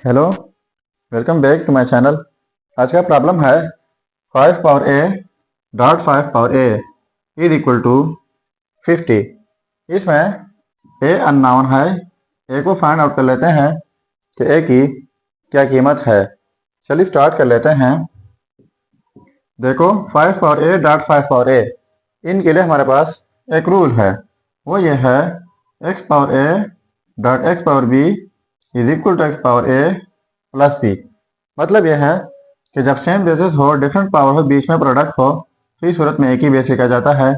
Hello, welcome back to my channel. आज का problem है 5 power A dot 5 power A is equal to 50। इसमें ए unknown है। ए को फाइंड आउट कर लेते हैं कि ए की क्या कीमत है। चलिए स्टार्ट कर लेते हैं। देखो 5 पावर ए डॉट 5 पावर ए, इनके लिए हमारे पास एक रूल है। वो ये है x power A dot x power B is equal to x power A plus B. मतलब यह है कि जब सेम बेसिस हो, डिफरेंट पावर हो, बीच में प्रोडक्ट हो, तो इस सूरत में एक ही बेस लिखा जाता है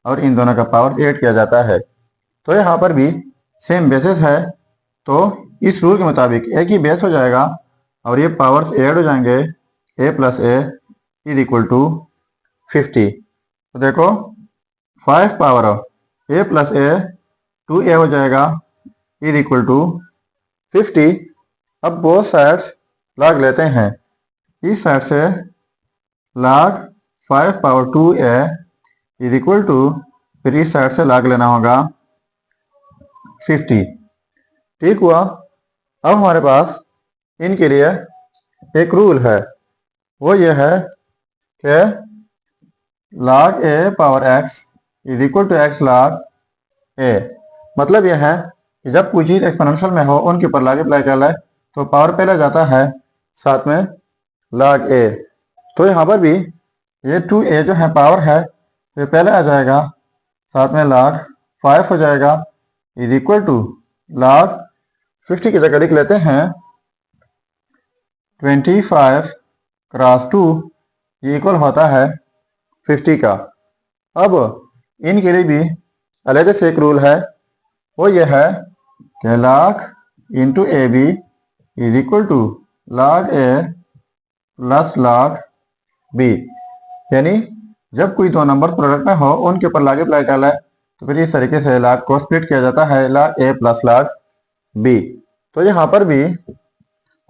और इन दोनों का पावर ऐड किया जाता है। तो यहाँ पर भी सेम बेसिस है, तो इस रूल के मुताबिक एक ही बेस हो जाएगा और ये पावर्स ऐड हो जाएंगे। A plus A is equal to 50। तो देखो 5 power A plus A 2a हो जाएगा इज इक्वल टू 50। अब बोथ साइड्स लॉग लेते हैं। इस साइड से log 5 power 2a is equal to, फिर इस साइड से log लेना होगा 50। ठीक हुआ। अब हमारे पास इनके लिए एक रूल है। वो ये है कि log a power x is equal to x log a। मतलब यह है कि जब कोई चीज़ एक्सपोनेंशियल में हो, उनके ऊपर log अप्लाई कर ले तो पावर पहले जाता है, साथ में log a। तो यहाँ पर भी ये 2a जो है पावर है, तो पहले आ जाएगा, साथ में log 5 हो जाएगा इज इक्वल टू log 50 की जगह लिख लेते हैं 25 क्रॉस 2, ये इक्वल होता है 50 का। अब इनके लिए भी अलग से एक रूल है। वो ये है कि log into A B is equal to log a plus log b। यानी जब कोई दो नंबर प्रोडक्ट में हो, उनके ऊपर log अप्लाई कर ले तो फिर इस तरीके से log को स्प्लिट किया जाता है, log a plus log b। तो यहाँ पर भी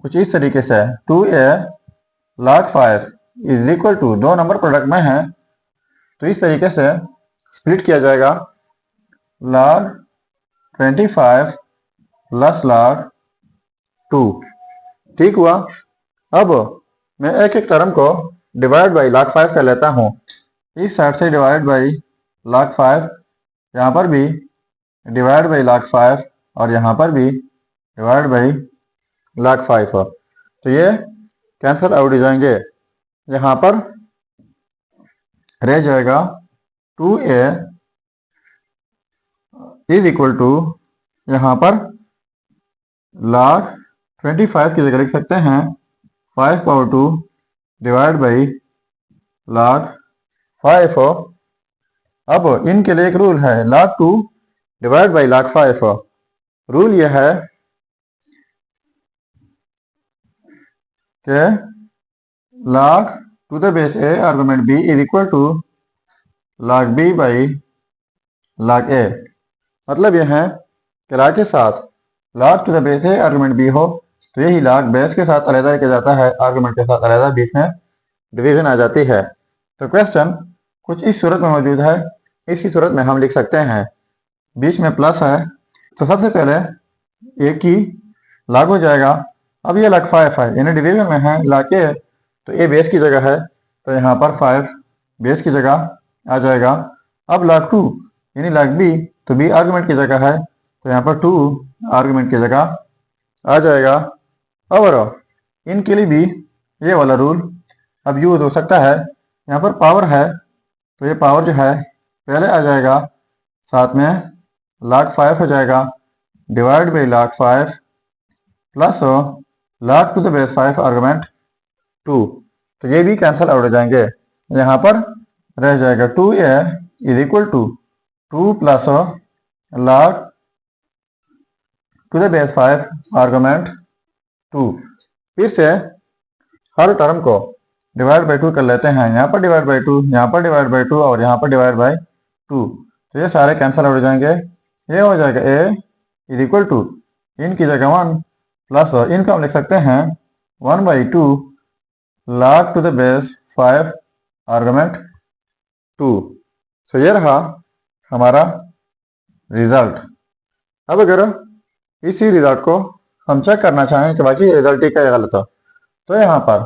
कुछ इस तरीके से 2a log 5 is equal to, दो नंबर प्रोडक्ट में है तो इस तरीके से स्प्लिट किया जाएगा, log 25 प्लस log 2। ठीक हुआ। अब मैं एक एक टर्म को डिवाइड बाई log 5 कर लेता हूँ। इस साइड से डिवाइड बाई log 5, यहाँ पर भी डिवाइड बाई log 5 और यहाँ पर भी डिवाइड बाई log 5 हो, तो ये कैंसिल आउट हो जाएंगे। यहाँ पर रह जाएगा 2a इज इक्वल टू, यहाँ पर log 25 की जगह लिख सकते हैं 5 पावर 2 डिवाइड बाई log 5 हो। अब इनके लिए एक रूल है, log 2 डिवाइड बाई log 5 हो। रूल यह है कि log to the base a argument b is equal to log b by log a। मतलब यह है कि log के साथ log to the base a argument b हो तो यही log बेस के साथ अलग किया जाता है, आर्गुमेंट के साथ अलग, बीच में डिवीजन आ जाती है। तो क्वेश्चन कुछ इस सूरत में मौजूद है। इसी सूरत में हम लिख सकते हैं, बीच में प्लस है तो सबसे पहले ए की log हो जाएगा। अब ये log 5 है, यानी डिवीजन में है log a, तो ए बेस की जगह है तो यहाँ पर 5 बेस की जगह आ जाएगा। अब log 2 यानी log b, तो b आर्गुमेंट की जगह है तो यहाँ पर 2 आर्गुमेंट की जगह आ जाएगा। और इनके लिए भी ये वाला रूल अब यूज हो सकता है। यहाँ पर पावर है तो ये पावर जो है पहले आ जाएगा, साथ में log 5 हो जाएगा divide by log 5 plus log to the base 5 argument 2, तो ये भी कैंसिल आउट हो जाएंगे। यहाँ पर रह जाएगा 2a is equal to 2 plus log to the base 5 argument 2। फिर से हर टर्म को डिवाइड बाई 2 कर लेते हैं। यहाँ पर डिवाइड बाई 2, यहाँ पर डिवाइड बाई 2 और यहाँ पर डिवाइड बाई 2, तो ये सारे कैंसिल आउट हो जाएंगे। ये हो जाएगा a इज इक्वल टू, इनकी जगह 1 प्लस इनका हम लिख सकते हैं 1 by 2 log to the base 5 argument 2। तो ये रहा हमारा रिजल्ट। अब अगर इसी रिजल्ट को हम चेक करना चाहें कि बाकी रिजल्ट ठीक है या गलत हो, तो यहाँ पर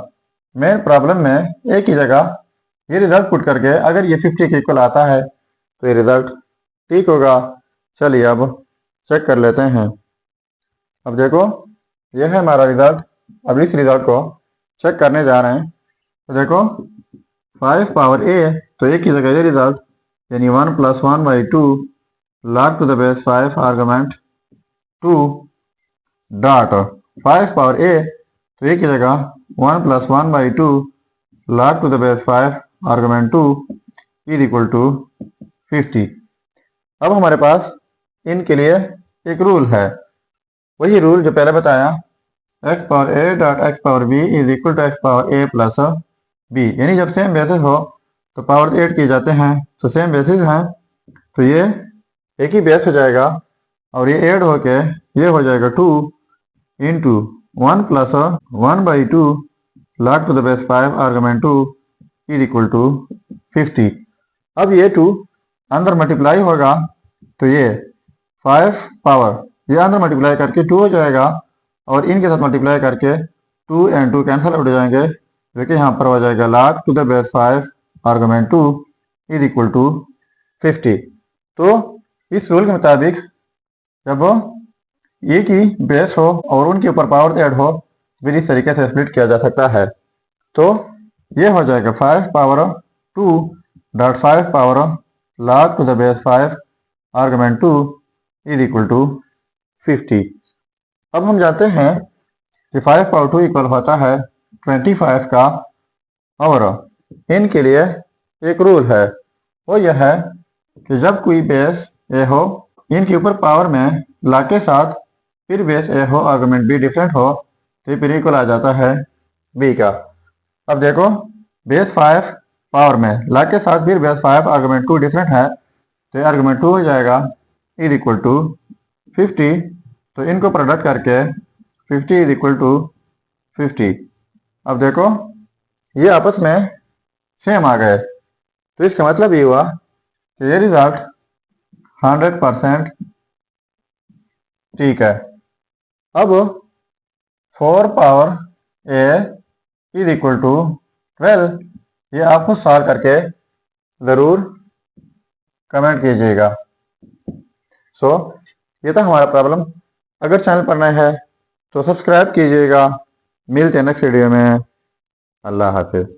मेन प्रॉब्लम में एक ही जगह ये रिजल्ट पुट करके अगर ये 50 के इक्वल आता है तो ये रिजल्ट ठीक होगा। चलिए अब चेक कर लेते हैं। अब देखो ये है हमारा रिजल्ट। अब इस रिजल्ट को चेक करने जा रहे हैं। तो देखो 5 पावर a, तो एक ही जगह ये रिजल्ट यानी 1 + 1/2 log to the base 5 argument 2 dot 5 power a, तो एक ही जगह 1 + 1/2 log to the base 5 argument 2 is equal to 50। अब हमारे पास इनके लिए एक रूल है, वही रूल जो पहले बताया, x power a dot x power b is equal to x power a plus b, यानी जब सेम बेसिस हो तो पावर ऐड किए जाते हैं। तो सेम बेसिस हैं तो ये एक ही बेस हो जाएगा और ये ऐड होके ये हो जाएगा 2 into 1 + 1/2 log to the base 5 argument 2 is equal to 50। अब ये 2 अंदर मल्टीप्लाई होगा तो ये 5 पावर ये अंदर मल्टीप्लाई करके 2 हो जाएगा और इनके साथ मल्टीप्लाई करके 2 and 2 कैंसिल आउट हो जाएंगे, जो कि यहाँ पर हो जाएगा log to the base 5 argument 2 is equal to 50। तो इस रूल के मुताबिक जब एक ही बेस हो और उनके ऊपर पावर ऐड हो फिर इस तरीके से स्प्लिट किया जा सकता है। तो ये हो जाएगा 5 power 2 dot 5 power log to the base 5 argument 2 is equal to 50। अब हम जानते हैं कि 5 पावर 2 इक्वल होता है 25 का, और इनके लिए एक रूल है, वो यह है कि जब कोई बेस ए हो इनके ऊपर पावर में ला के साथ फिर बेस ए हो आर्गुमेंट बी डिफरेंट हो तो फिर इक्वल आ जाता है बी का। अब देखो बेस 5 पावर में ला के साथ फिर बेस 5 आर्गुमेंट 2 डिफरेंट है तो ये आर्गुमेंट 2 हो जाएगा इज इक्वल टू 50। तो इनको प्रोडक्ट करके 50 इज इक्वल टू 50। अब देखो ये आपस में सेम आ गए, तो इसका मतलब ये हुआ कि ये रिजल्ट 100% ठीक है। अब 4 power a is equal to 12 ये आपको सॉल्व करके ज़रूर कमेंट कीजिएगा। ये था हमारा प्रॉब्लम। अगर चैनल पर नए हैं तो सब्सक्राइब कीजिएगा। मिलते हैं नेक्स्ट वीडियो में। अल्लाह हाफिज़।